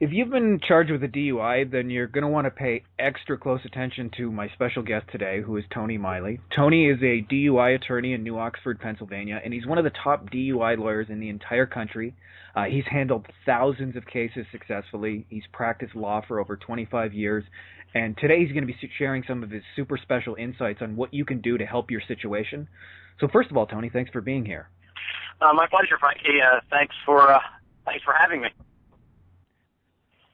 If you've been charged with a DUI, then you're going to want to pay extra close attention to my special guest today, who is Tony Miley. Tony is a DUI attorney in New Oxford, Pennsylvania, and he's one of the top DUI lawyers in the entire country. He's handled thousands of cases successfully. He's practiced law for over 25 years, and today he's going to be sharing some of his super special insights on what you can do to help your situation. So first of all, Tony, thanks for being here. My pleasure, Frankie. Thanks for having me.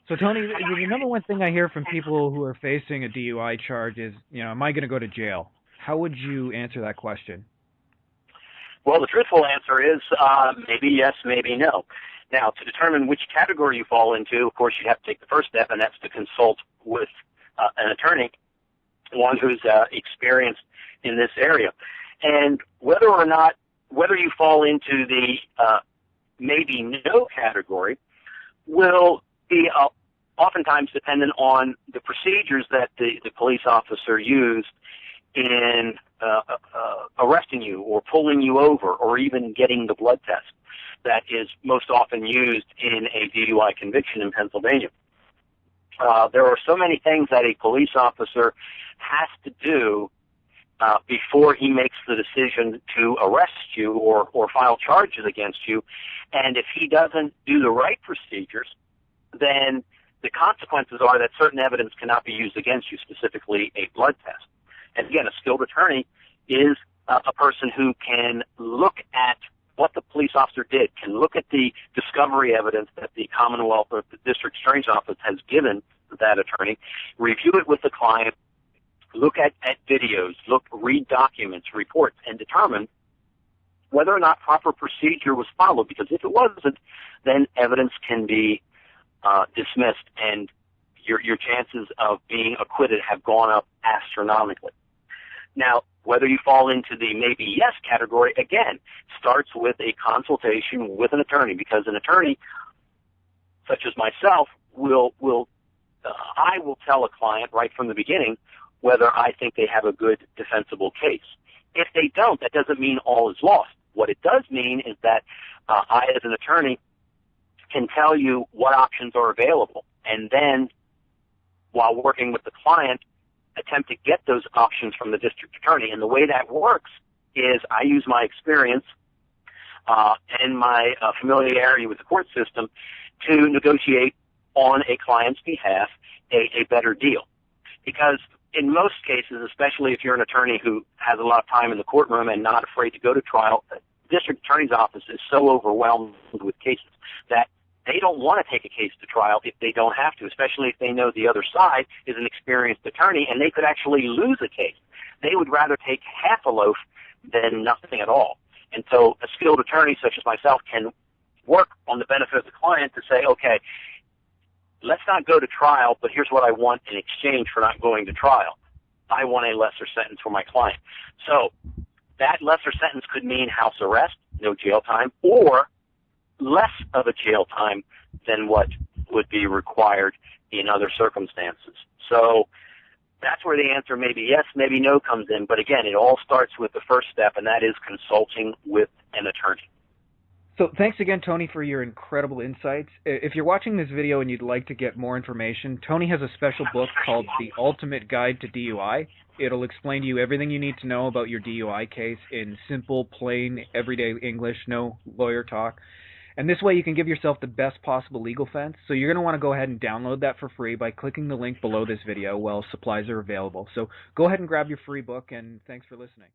So, Tony, the number one thing I hear from people who are facing a DUI charge is, am I going to go to jail? How would you answer that question? Well, the truthful answer is maybe yes, maybe no. Now, to determine which category you fall into, of course, you have to take the first step, and that's to consult with an attorney, one who's experienced in this area. And whether you fall into the maybe no category will be oftentimes dependent on the procedures that the police officer used in arresting you or pulling you over or even getting the blood test that is most often used in a DUI conviction in Pennsylvania. There are so many things that a police officer has to do before he makes the decision to arrest you or file charges against you. And if he doesn't do the right procedures, then the consequences are that certain evidence cannot be used against you, specifically a blood test. And again, a skilled attorney is a person who can look at what the police officer did, can look at the discovery evidence that the Commonwealth or the District Attorney's Office has given that attorney, review it with the client, look at videos, read documents, reports, and determine whether or not proper procedure was followed. Because if it wasn't, then evidence can be dismissed, and your chances of being acquitted have gone up astronomically. Now, whether you fall into the maybe yes category, again, starts with a consultation with an attorney, because an attorney, such as myself, I will tell a client right from the beginning whether I think they have a good defensible case. If they don't, that doesn't mean all is lost. What it does mean is that I, as an attorney, can tell you what options are available, and then, while working with the client, attempt to get those options from the district attorney. And the way that works is I use my experience and my familiarity with the court system to negotiate on a client's behalf a better deal. Because in most cases, especially if you're an attorney who has a lot of time in the courtroom and not afraid to go to trial, the district attorney's office is so overwhelmed with cases that they don't want to take a case to trial if they don't have to, especially if they know the other side is an experienced attorney and they could actually lose a case. They would rather take half a loaf than nothing at all. And so a skilled attorney such as myself can work on the benefit of the client to say, okay, let's not go to trial, but here's what I want in exchange for not going to trial. I want a lesser sentence for my client. So that lesser sentence could mean house arrest, no jail time, or less of a jail time than what would be required in other circumstances. So that's where the answer maybe yes, maybe no comes in. But again, it all starts with the first step, and that is consulting with an attorney. So thanks again, Tony, for your incredible insights. If you're watching this video and you'd like to get more information, Tony has a special book called The Ultimate Guide to DUI. It'll explain to you everything you need to know about your DUI case in simple, plain, everyday English, no lawyer talk. And this way you can give yourself the best possible legal defense. So you're going to want to go ahead and download that for free by clicking the link below this video while supplies are available. So go ahead and grab your free book, and thanks for listening.